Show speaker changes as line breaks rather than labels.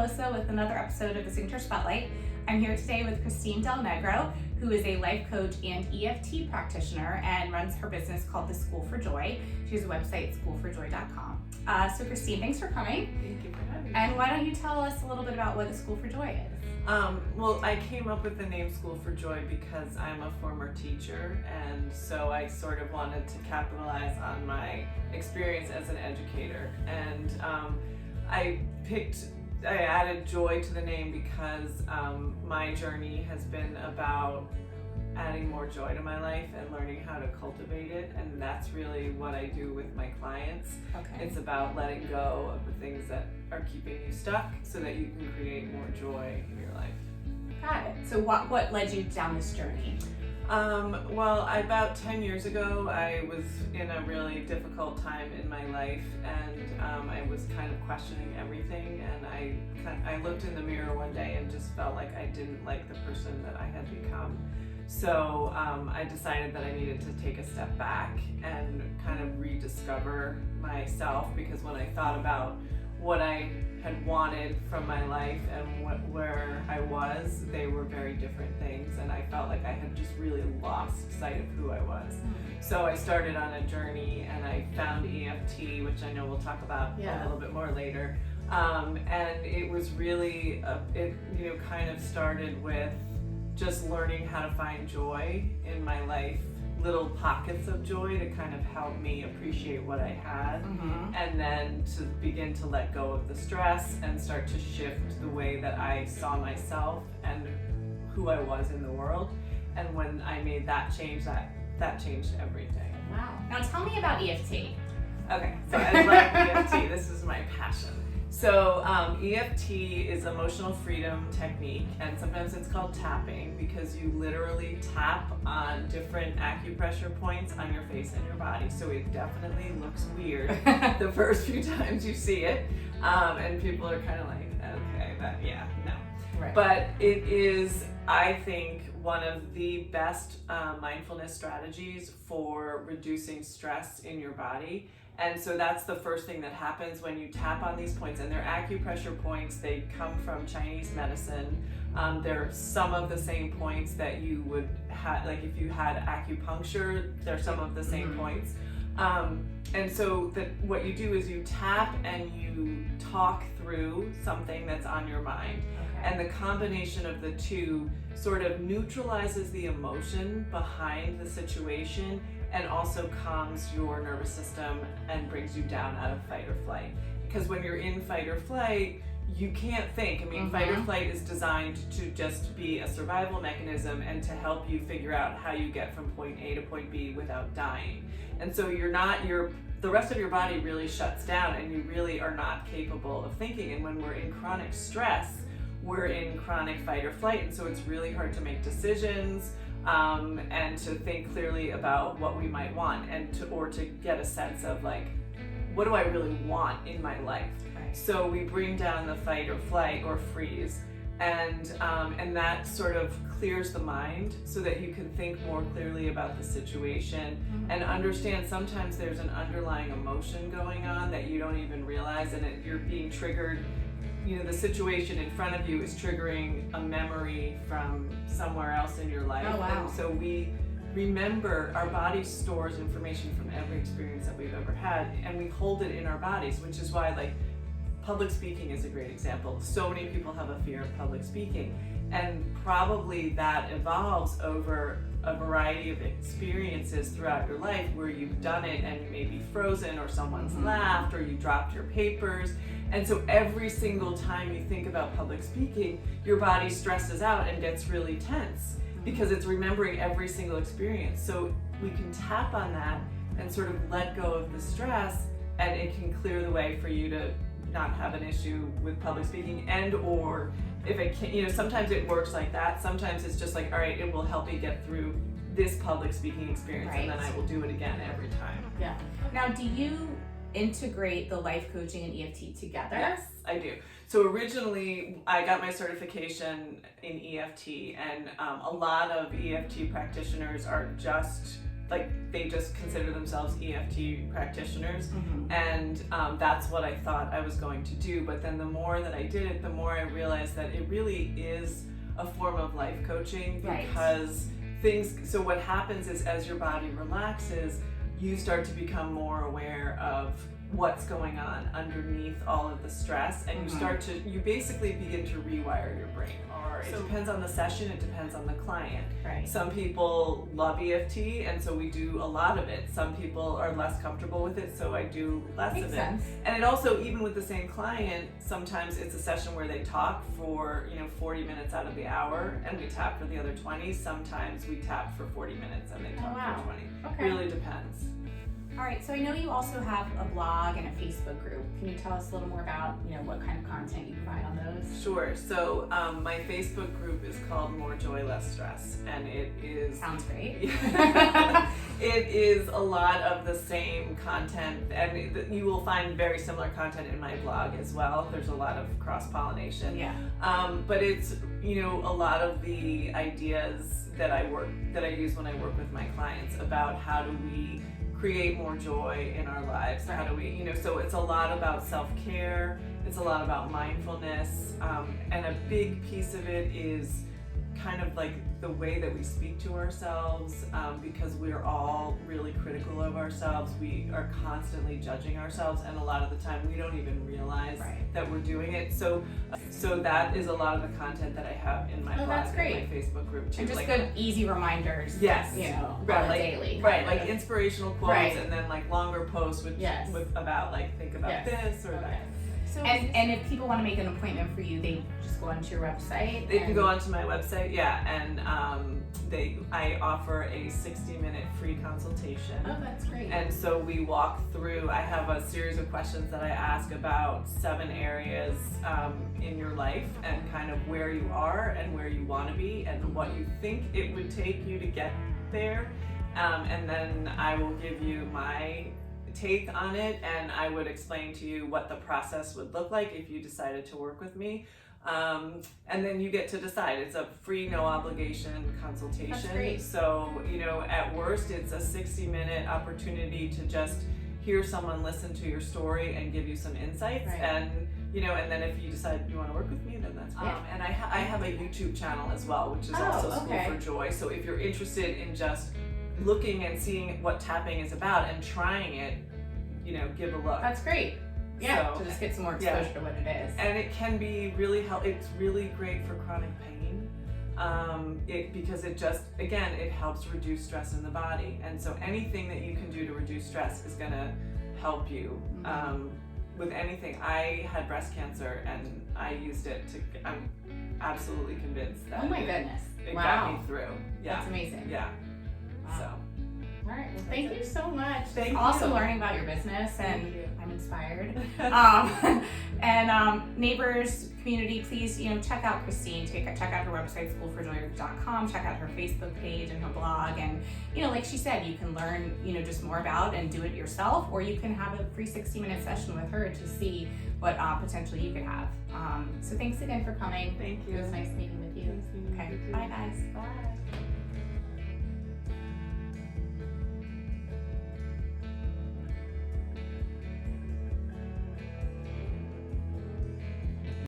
Melissa with another episode of the Signature Spotlight. I'm here today with Christine Del Negro, who is a life coach and EFT practitioner and runs her business called the School4Joy. She has a website, school4joy.com. So Christine, thanks for coming.
Thank you for having me.
And why don't you tell us a little bit about what the School4Joy is?
Well, I came up with the name School4Joy because I'm a former teacher, and so I sort of wanted to capitalize on my experience as an educator. And I added joy to the name because my journey has been about adding more joy to my life and learning how to cultivate it, and that's really what I do with my clients.
Okay.
It's about letting go of the things that are keeping you stuck so that you can create more joy in your life.
Got it. So what led you down this journey?
Well, about 10 years ago, I was in a really difficult time in my life, and I was kind of questioning everything, and I looked in the mirror one day and just felt like I didn't like the person that I had become. So I decided that I needed to take a step back and kind of rediscover myself, because when I thought about what I had wanted from my life and where I was, they were very different things, and I felt like I had just really lost sight of who I was. So I started on a journey, and I found EFT, which I know we'll talk about a little bit more later. And it was really, kind of started with just learning how to find joy in my life, little pockets of joy to kind of help me appreciate what I had, and then to begin to let go of the stress and start to shift the way that I saw myself and who I was in the world. And when I made that change, that changed everything.
Wow. Now tell me about EFT.
Okay, so I love EFT. This is my passion. So EFT is emotional freedom technique, and sometimes it's called tapping because you literally tap on different acupressure points on your face and your body. So it definitely looks weird the first few times you see it, and people are kind of like, okay, no.
Right.
But it is, I think, one of the best mindfulness strategies for reducing stress in your body. And so that's the first thing that happens when you tap on these points. And they're acupressure points. They come from Chinese medicine. They're some of the same points that you would have, like if you had acupuncture, they're some of the same points. And so what you do is you tap and you talk through something that's on your mind.
Okay.
And the combination of the two sort of neutralizes the emotion behind the situation, and also calms your nervous system and brings you down out of fight or flight. Because when you're in fight or flight, you can't think. I mean, fight or flight is designed to just be a survival mechanism and to help you figure out how you get from point A to point B without dying. And so the rest of your body really shuts down, and you really are not capable of thinking. And when we're in chronic stress, we're in chronic fight or flight, and so it's really hard to make decisions, and to think clearly about what we might want, and to get a sense of like, what do I really want in my life?
Right.
So we bring down the fight or flight or freeze, and that sort of clears the mind so that you can think more clearly about the situation and understand sometimes there's an underlying emotion going on that you don't even realize, and you're being triggered. The situation in front of you is triggering a memory from somewhere else in your life.
Oh, wow.
And so we remember, our body stores information from every experience that we've ever had, and we hold it in our bodies, which is why, like, public speaking is a great example. So many people have a fear of public speaking, and probably that evolves over a variety of experiences throughout your life where you've done it and you may be frozen, or someone's laughed, or you dropped your papers. And so every single time you think about public speaking, your body stresses out and gets really tense because it's remembering every single experience. So we can tap on that and sort of let go of the stress, and it can clear the way for you to not have an issue with public speaking. And or if it can, sometimes it works like that. Sometimes it's just like, all right, it will help me get through this public speaking experience,
Right.
and then I will do it again every time.
Yeah. Now, do you integrate the life coaching and EFT together?
Yes, I do. So originally, I got my certification in EFT, and a lot of EFT practitioners are just like they just consider themselves EFT practitioners,
Mm-hmm.
and that's what I thought I was going to do. But then the more that I did it, the more I realized that it really is a form of life coaching,
Right.
because so what happens is as your body relaxes, you start to become more aware of what's going on underneath all of the stress, and you basically begin to rewire your brain. Or it depends on the session, it depends on the client.
Right.
Some people love EFT, and so we do a lot of it. Some people are less comfortable with it, so I do less
Makes
of it.
sense.
And it also, even with the same client, sometimes it's a session where they talk for 40 minutes out of the hour, and we tap for the other 20. Sometimes we tap for 40 minutes and they talk
wow.
for 20.
Okay.
Really depends.
All right, so I know you also have a blog and a Facebook group. Can you tell us a little more about, what kind of content you provide on those?
Sure. So my Facebook group is called More Joy, Less Stress, and it is...
Sounds great.
It is a lot of the same content, and you will find very similar content in my blog as well. There's a lot of cross-pollination.
Yeah.
But it's, a lot of the ideas that I use when I work with my clients about how do we create more joy in our lives. How do we, so it's a lot about self-care, it's a lot about mindfulness, and a big piece of it is kind of like the way that we speak to ourselves, because we're all really critical of ourselves. We are constantly judging ourselves, and a lot of the time we don't even realize that we're doing it. So that is a lot of the content that I have in my blog and my Facebook group too.
And just good, easy reminders.
Yes.
On the daily.
Like inspirational quotes, and then like longer posts with about like think about this or that.
So and if people want to make an appointment for you, they just go onto your website?
They can go onto my website, and I offer a 60-minute free consultation.
Oh, that's great.
And so we walk through, I have a series of questions that I ask about 7 areas in your life, and kind of where you are and where you want to be and what you think it would take you to get there. And then I will give you my take on it, and I would explain to you what the process would look like if you decided to work with me. And then you get to decide. It's a free, no obligation consultation.
That's great.
So, at worst, it's a 60-minute opportunity to just hear someone listen to your story and give you some insights. And, and then if you decide you want to work with me, then that's great. And I have a YouTube channel as well, which is also School4Joy. So if you're interested in just looking and seeing what tapping is about and trying it, give a look.
That's great. Yeah, to just get some more exposure to what it is.
And it can be it's really great for chronic pain, because it just, again, it helps reduce stress in the body. And so anything that you can do to reduce stress is gonna help you with anything. I had breast cancer and I used it I'm absolutely convinced that
oh my goodness.
It got me through. Yeah.
That's amazing.
Yeah.
Wow.
So.
All right. Well, thank you so much.
Thank
it's
you.
awesome learning about your business, and I'm inspired. Neighbors, community, please, check out Christine. Check out her website, school4joy.com. Check out her Facebook page and her blog. And, like she said, you can learn, just more about and do it yourself, or you can have a free 60-minute session with her to see what potential you could have. So thanks again for coming.
Thank you.
It was nice meeting with you. Okay. Bye, guys.
Bye.